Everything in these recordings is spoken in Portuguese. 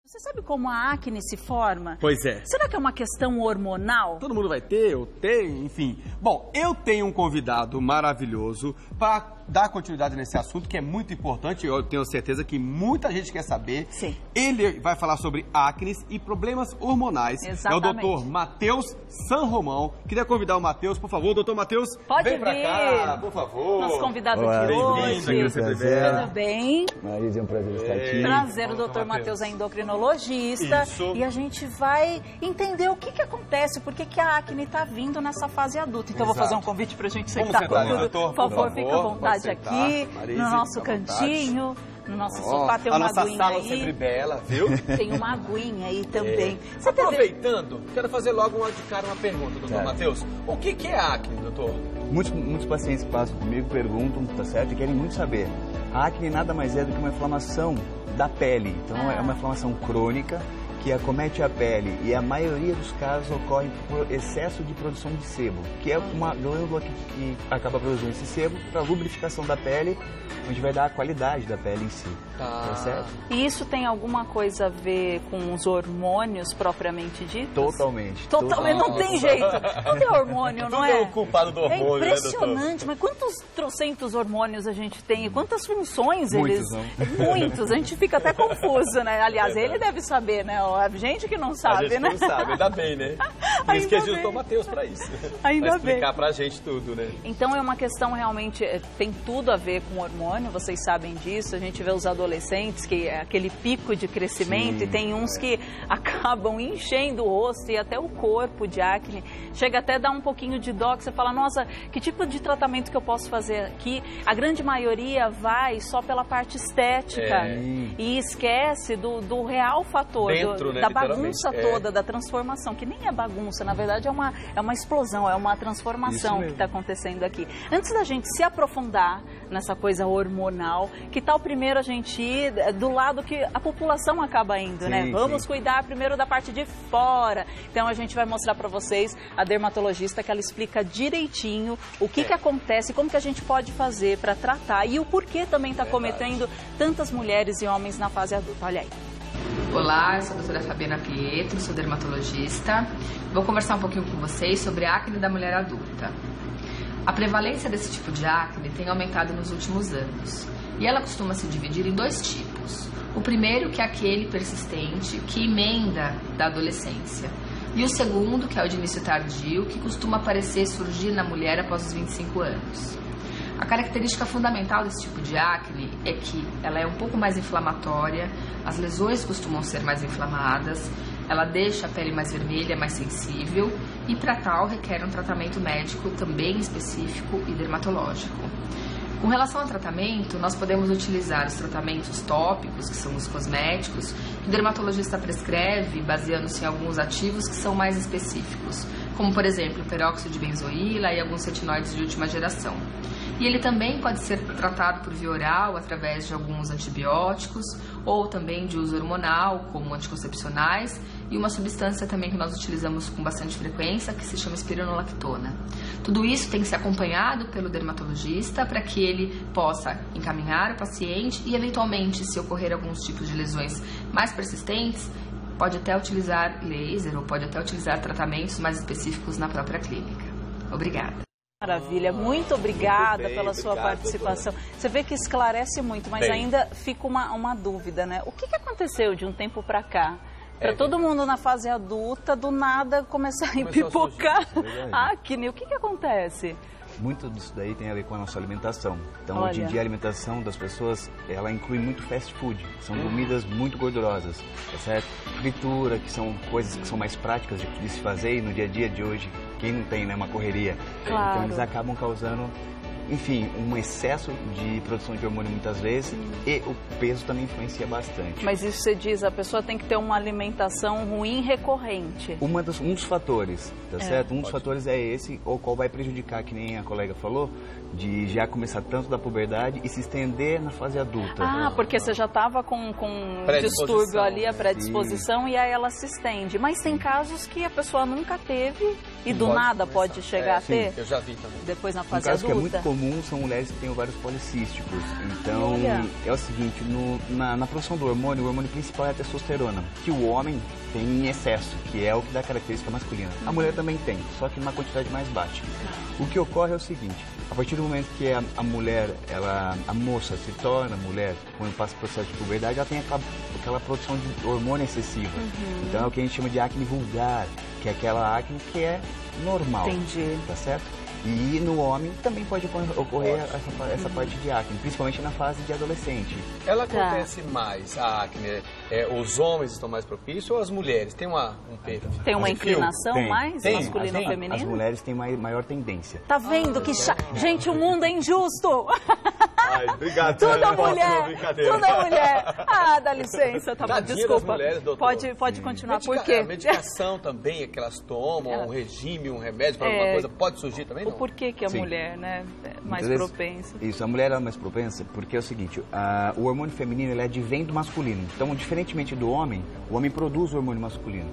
Você sabe como a acne se forma? Pois é. Será que é uma questão hormonal? Todo mundo vai ter, eu tenho, enfim. Bom, eu tenho um convidado maravilhoso para dar continuidade nesse assunto, que é muito importante. Eu tenho certeza que muita gente quer saber. Sim. Ele vai falar sobre acne e problemas hormonais. Exatamente. É o Dr. Matheus San Romão. Queria convidar o Matheus, por favor. Dr. Matheus, Pode vem pra vir. cá, por favor. Nosso convidado Olá, de hoje. Bem-vindo, Tudo bem? Marisa, é um prazer estar aqui. Prazer, o Dr. Matheus é endocrinologista. Isso. E a gente vai entender o que acontece, por que a acne está vindo nessa fase adulta. Então eu vou fazer um convite para a gente sentar. Vamos sentar, doutor, por favor, fica à vontade pode sentar. aqui, Marisa, no nosso fica à vontade. cantinho. No nosso sofá tem uma nossa aguinha sala aí. sempre bela, viu? Tem uma aguinha aí também. Você Aproveitando, quero fazer logo de cara uma pergunta, doutor Matheus. O que é acne, doutor? Muitos pacientes que passam comigo perguntam, tá certo? E querem muito saber. A acne nada mais é do que uma inflamação da pele. Então é uma inflamação crônica que acomete a pele e a maioria dos casos ocorre por excesso de produção de sebo, que é uma glândula que acaba produzindo esse sebo para lubrificação da pele, onde vai dar a qualidade da pele em si. Tá certo? E isso tem alguma coisa a ver com os hormônios propriamente ditos? Totalmente. Totalmente, não tem jeito. Tudo é hormônio, não é? É o culpado do hormônio, É impressionante, mas quantos trocentos hormônios a gente tem e quantas funções eles... Muitos, a gente fica até confuso, né? Aliás, ele deve saber, né? A gente que não sabe, a gente né? não sabe, ainda bem, né? Por isso que a gente o Matheus pra isso. Ainda pra explicar bem. pra gente tudo, né? Então é uma questão realmente, tem tudo a ver com hormônio, vocês sabem disso, a gente vê os adolescentes, que é aquele pico de crescimento, e tem uns que acabam enchendo o rosto e até o corpo de acne, chega até a dar um pouquinho de dó, que você fala, nossa, que tipo de tratamento que eu posso fazer aqui? A grande maioria vai só pela parte estética e esquece do real fator, Dentro, né, da bagunça toda, da transformação, que nem é bagunça, na verdade é uma explosão, é uma transformação que está acontecendo aqui. Antes da gente se aprofundar nessa coisa hormonal, que tal primeiro a gente ir do lado que a população acaba indo, né? Vamos cuidar primeiro da parte de fora. Então a gente vai mostrar para vocês a dermatologista, que ela explica direitinho o que acontece, como que a gente pode fazer para tratar e o porquê também está cometendo tantas mulheres e homens na fase adulta. Olha aí. Olá, eu sou a doutora Fabiana Pietro, sou dermatologista. Vou conversar um pouquinho com vocês sobre a acne da mulher adulta. A prevalência desse tipo de acne tem aumentado nos últimos anos e ela costuma se dividir em dois tipos. O primeiro, que é aquele persistente, que emenda da adolescência. E o segundo, que é o de início tardio, que costuma aparecer e surgir na mulher após os 25 anos. A característica fundamental desse tipo de acne é que ela é um pouco mais inflamatória, as lesões costumam ser mais inflamadas, ela deixa a pele mais vermelha, mais sensível e para tal requer um tratamento médico também específico e dermatológico. Com relação ao tratamento, nós podemos utilizar os tratamentos tópicos, que são os cosméticos, que o dermatologista prescreve baseando-se em alguns ativos que são mais específicos, como por exemplo o peróxido de benzoíla e alguns retinoides de última geração. E ele também pode ser tratado por via oral através de alguns antibióticos ou também de uso hormonal, como anticoncepcionais, e uma substância também que nós utilizamos com bastante frequência, que se chama espironolactona. Tudo isso tem que ser acompanhado pelo dermatologista para que ele possa encaminhar o paciente e, eventualmente, se ocorrer alguns tipos de lesões mais persistentes, pode até utilizar laser ou pode até utilizar tratamentos mais específicos na própria clínica. Obrigada. Maravilha, muito obrigada pela sua participação. Você vê que esclarece muito, mas ainda fica uma dúvida, né? O que aconteceu de um tempo para cá? Para todo mundo na fase adulta, do nada começar a pipocar acne. O que acontece? Muito disso daí tem a ver com a nossa alimentação. Então, Olha. hoje em dia, a alimentação das pessoas, ela inclui muito fast food. São comidas muito gordurosas, tá certo? Fritura, que são coisas que são mais práticas de se fazer e no dia a dia de hoje, quem não tem, né, uma correria. Claro. Então, eles acabam causando, enfim, um excesso de produção de hormônio muitas vezes e o peso também influencia bastante. Mas isso você diz, a pessoa tem que ter uma alimentação ruim recorrente. Um dos fatores, tá certo? Um dos fatores é esse, o qual vai prejudicar, que nem a colega falou, de já começar tanto da puberdade e se estender na fase adulta. Ah, porque você já estava com distúrbio ali, a predisposição, e aí ela se estende. Mas tem casos que a pessoa nunca teve e do nada pode chegar a ter? Eu já vi também. Depois na Um fase caso que é adulta? muito comum são mulheres que têm ovários policísticos. Então, é o seguinte, na produção do hormônio, o hormônio principal é a testosterona, que o homem tem em excesso, que é o que dá característica masculina. A mulher também tem, só que numa quantidade mais baixa. O que ocorre é o seguinte, a partir do momento que a mulher, a moça se torna mulher, quando passa o processo de puberdade, ela tem aquela produção de hormônio excessiva. Então é o que a gente chama de acne vulgar, que é aquela acne que é normal. Entendi. Tá certo? E no homem também pode ocorrer essa parte de acne, principalmente na fase de adolescente. Ela acontece mais, a acne, os homens estão mais propícios ou as mulheres? Tem tem uma inclinação mais masculina ou feminina? As mulheres têm maior tendência. Tá vendo que gente, o mundo é injusto. Ai, obrigado. Tudo é mulher. Ah, dá licença, tá bom, desculpa. Mulheres, pode continuar, por quê? A medicação também, que elas tomam, um regime, um remédio para alguma coisa, pode surgir também? O porquê que a mulher, né, é mais propensa? Isso, a mulher é mais propensa porque é o seguinte, o hormônio feminino ele advém do masculino. Então, diferentemente do homem, o homem produz o hormônio masculino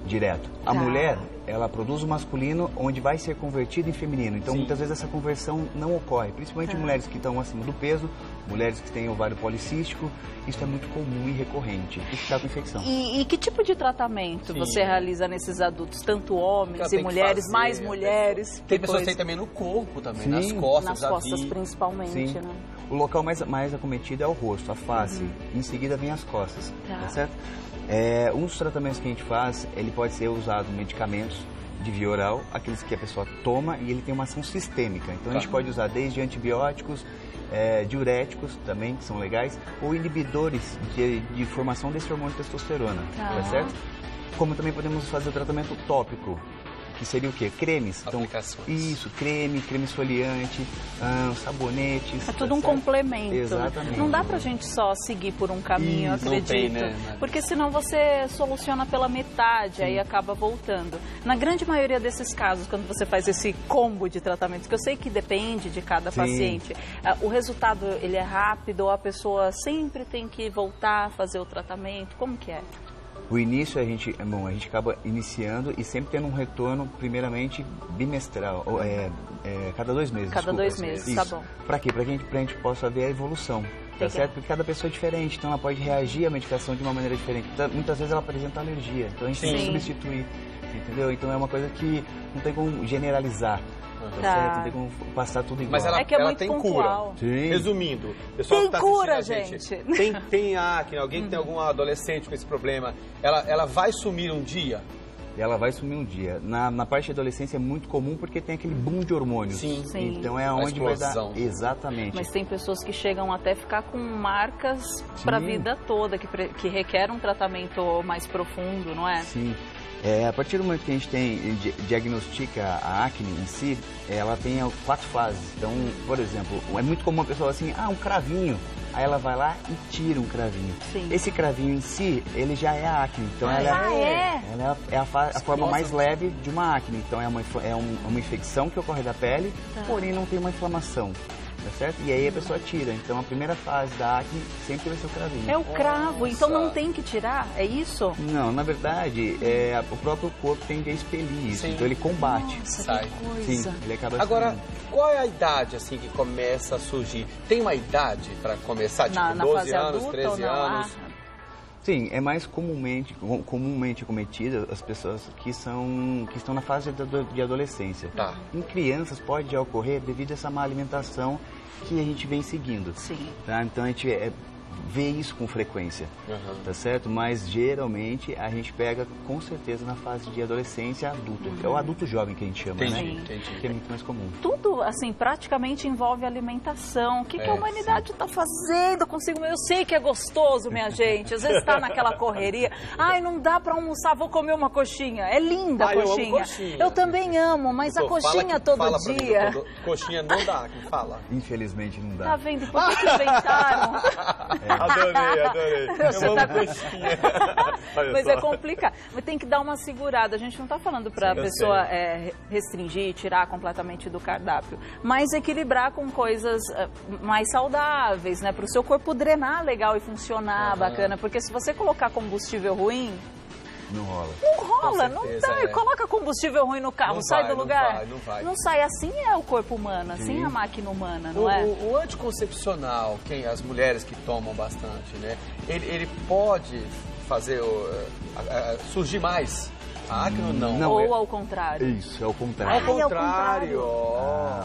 direto. A mulher, ela produz o masculino onde vai ser convertido em feminino. Então, muitas vezes essa conversão não ocorre. Principalmente mulheres que estão acima do peso, mulheres que têm ovário policístico. Isso é muito comum e recorrente. E que está com infecção. E que tipo de tratamento você realiza nesses adultos? Tanto homens e mulheres, mais mulheres? Tem pessoas que têm também no corpo, também, nas costas. Nas costas, principalmente, né? O local mais acometido é o rosto, a face. Em seguida vem as costas, tá certo? Um dos tratamentos que a gente faz, ele pode ser usado medicamentos de via oral, aqueles que a pessoa toma e ele tem uma ação sistêmica. Então a gente pode usar desde antibióticos, diuréticos também, que são legais, ou inibidores de formação desse hormônio testosterona, tá certo? Como também podemos fazer o tratamento tópico, que seria o quê? Cremes. Então, isso, creme esfoliante, sabonetes. É tudo um complemento. Exatamente. Não dá pra gente só seguir por um caminho, eu acredito. Tem, né? Porque senão você soluciona pela metade, aí acaba voltando. Na grande maioria desses casos, quando você faz esse combo de tratamentos, que eu sei que depende de cada paciente, o resultado ele é rápido ou a pessoa sempre tem que voltar a fazer o tratamento? Como que é? O início a gente acaba iniciando e sempre tendo um retorno, primeiramente, bimestral, cada 2 meses. Cada 2 meses, isso. Tá bom. Para quê? Para que a gente possa ver a evolução, tá certo? Porque cada pessoa é diferente, então ela pode reagir à medicação de uma maneira diferente. Então, muitas vezes ela apresenta alergia, então a gente tem que substituir, entendeu? Então é uma coisa que não tem como generalizar. Tá. Não tem como passar tudo igual. Mas ela, que é ela muito tem pontual. cura. Resumindo, pessoal tem que tá cura, gente. Tem acne, alguém que tem algum adolescente com esse problema, ela vai sumir um dia? Ela vai sumir um dia. Na parte de adolescência é muito comum porque tem aquele boom de hormônios. Sim. Então é onde vai dar... Exatamente. Mas tem pessoas que chegam até ficar com marcas para a vida toda, que requer um tratamento mais profundo, não é? Sim. A partir do momento que a gente diagnostica a acne em si, ela tem 4 fases. Então, por exemplo, é muito comum a pessoa assim, um cravinho. Aí ela vai lá e tira um cravinho. Sim. Esse cravinho em si, ele já é a acne. Então ela é a forma mais leve de uma acne. Então é uma infecção que ocorre da pele, porém não tem uma inflamação. Tá certo? E aí a pessoa tira. Então a primeira fase da acne sempre vai ser o cravinho. É o cravo, então não tem que tirar, é isso? Não, na verdade, o próprio corpo tende a expelir isso. Então ele combate. Nossa, que coisa. Sim, ele acaba Agora, qual é a idade assim que começa a surgir? Tem uma idade para começar? Tipo, 12 anos, 13 anos? Sim, é mais comumente acometida as pessoas que estão na fase de adolescência. Tá. Em crianças pode já ocorrer devido a essa má alimentação que a gente vem seguindo. Sim. Tá? Então a gente vê isso com frequência, tá certo? Mas geralmente a gente pega com certeza na fase de adolescência adulta. É o adulto jovem que a gente chama, né? Entendi. Que é muito mais comum. Tudo, assim, praticamente envolve alimentação. O que a humanidade está fazendo consigo? Eu sei que é gostoso, minha gente. Às vezes está naquela correria. Ai, não dá para almoçar, vou comer uma coxinha. É linda a coxinha. Eu amo coxinha. Eu também amo, mas a coxinha todo dia... Coxinha não dá, que fala. Infelizmente não dá. Tá vendo? Por que inventaram? Adorei. Eu amo coxinha. Mas é complicado. Mas tem que dar uma segurada. A gente não está falando para a pessoa restringir, tirar completamente do cardápio, mas equilibrar com coisas mais saudáveis, né? Para o seu corpo drenar legal e funcionar bacana. Porque se você colocar combustível ruim... Não rola. Não rola, não dá. Coloca combustível ruim no carro, sai do lugar. Não vai. Não sai. Assim é o corpo humano, assim é a máquina humana, não é? O anticoncepcional, as mulheres que tomam bastante, né? Ele pode fazer surgir mais a acne ou não? Ou ao contrário? Isso, é o contrário. Ao contrário.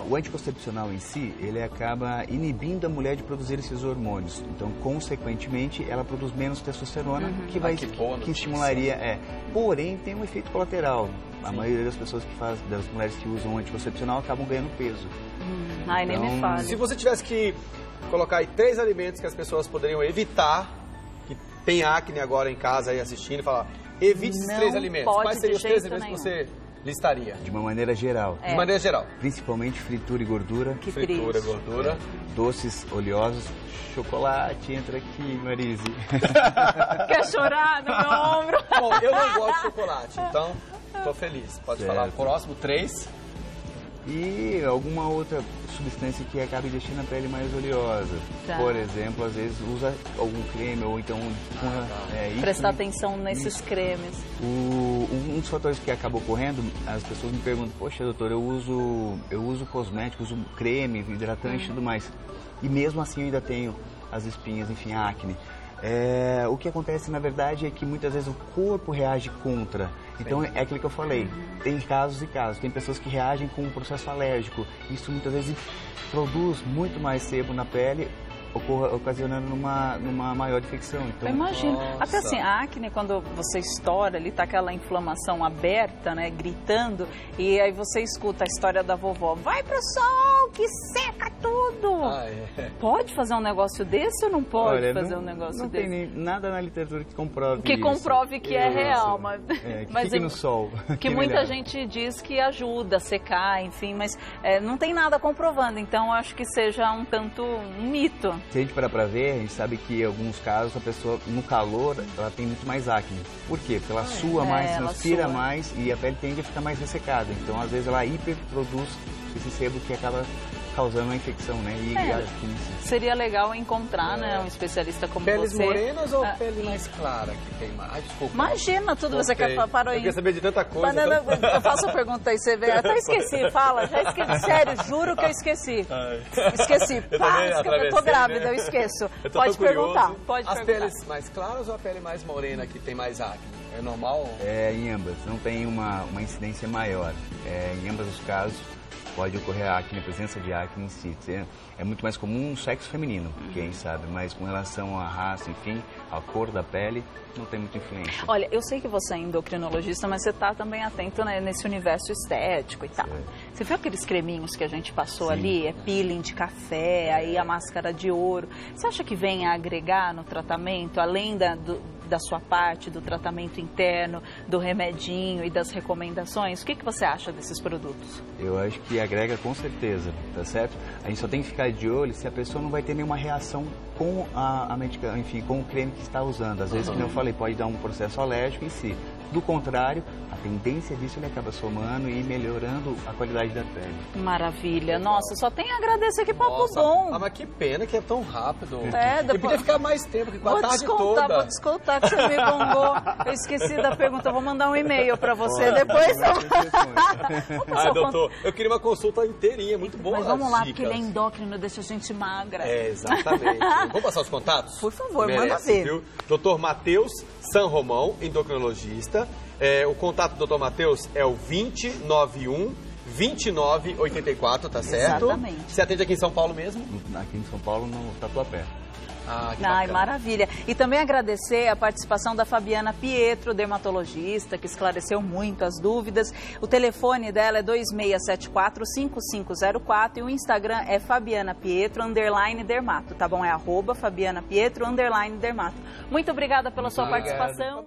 O anticoncepcional em si, ele acaba inibindo a mulher de produzir esses hormônios. Então, consequentemente, ela produz menos testosterona, que estimularia. Porém, tem um efeito colateral. A maioria das pessoas das mulheres que usam anticoncepcional acabam ganhando peso. Ai, nem me fale. Se você tivesse que colocar aí 3 alimentos que as pessoas poderiam evitar, que tem acne agora em casa aí assistindo, e falar, evite esses 3 alimentos. Quais seriam os 3 alimentos que você listaria? De uma maneira geral. De maneira geral. Principalmente fritura e gordura. Fritura, gordura. Doces oleosos. Chocolate, entra aqui, Marise. Quer chorar no meu ombro? Bom, eu não gosto de chocolate, então tô feliz. Pode falar o próximo 3. E alguma outra substância que acabe deixando a pele mais oleosa. Por exemplo, às vezes usa algum creme ou então... Prestar atenção nesses cremes. Um dos fatores que acaba ocorrendo, as pessoas me perguntam, poxa, doutor, eu uso cosmético, uso creme, hidratante e tudo mais. E mesmo assim eu ainda tenho as espinhas, enfim, a acne. O que acontece, na verdade, é que muitas vezes o corpo reage contra. Então, é aquilo que eu falei. Tem casos e casos. Tem pessoas que reagem com um processo alérgico. Isso, muitas vezes, produz muito mais sebo na pele, ocasionando numa maior infecção. Então, eu imagino. Até assim, a acne, quando você estoura, ali tá aquela inflamação aberta, né, gritando, e aí você escuta a história da vovó. Vai pro sol, que seca tudo! Pode fazer um negócio desse ou não pode fazer um negócio desse? Não tem nada na literatura que comprove que isso. comprove que é real. Mas fique no sol. Que muita gente diz que ajuda a secar, enfim, mas não tem nada comprovando. Então, eu acho que seja um tanto um mito. Se a gente parar pra ver, a gente sabe que em alguns casos a pessoa, no calor, ela tem muito mais acne. Por quê? Porque ela sua mais, transpira mais e a pele tende a ficar mais ressecada. Então, às vezes, ela hiperproduz esse sebo que acaba causando uma infecção, né? Seria legal encontrar, né, um especialista como peles você. Peles morenas ou pele mais clara que tem mais? Desculpa. Imagina tudo, você quer parar aí. Eu quer saber de tanta coisa. Eu faço a pergunta aí, você vê. Até esqueci, fala, já esqueci. Sério, juro que eu esqueci. Esqueci. Eu tô grávida, eu esqueço. Pode perguntar. As peles mais claras ou a pele mais morena que tem mais acne? É normal? Em ambas. Não tem uma incidência maior. Em ambos os casos, pode ocorrer a acne, a presença de acne em si. É muito mais comum no sexo feminino, quem sabe, mas com relação à raça, enfim, à cor da pele, não tem muita influência. Olha, eu sei que você é endocrinologista, mas você está também atento, né, nesse universo estético e tal. Você viu aqueles creminhos que a gente passou ali? É peeling de café, aí a máscara de ouro. Você acha que vem a agregar no tratamento, além da sua parte, do tratamento interno, do remedinho e das recomendações? O que você acha desses produtos? Eu acho que agrega com certeza, tá certo? A gente só tem que ficar de olho se a pessoa não vai ter nenhuma reação com a medicação, enfim, com o creme que está usando. Às vezes, como eu falei, pode dar um processo alérgico em si. Do contrário, a tendência disso ele acaba somando e melhorando a qualidade da pele. Maravilha. Nossa, só tem a agradecer, que papo bom. Mas que pena que é tão rápido. Eu podia ficar mais tempo, que com a tarde toda. Vou descontar que você me bombou. Eu esqueci da pergunta, eu vou mandar um e-mail para você depois. Doutor, eu queria uma consulta inteirinha, muito boa. Mas vamos lá, porque ele é endócrino, deixa a gente magra. Exatamente. Vamos passar os contatos? Por favor, manda ver. Viu? Dr. Matheus San Romão, endocrinologista. O contato do Dr. Matheus é o 2091 2984, tá certo? Exatamente. Você atende aqui em São Paulo mesmo? Aqui em São Paulo, no Tatuapé. Ai, maravilha. E também agradecer a participação da Fabiana Pietro, dermatologista, que esclareceu muito as dúvidas. O telefone dela é 2674-5504 e o Instagram é Fabiana Pietro _dermato, tá bom? É @Fabiana Pietro _dermato. Muito obrigada pela sua participação.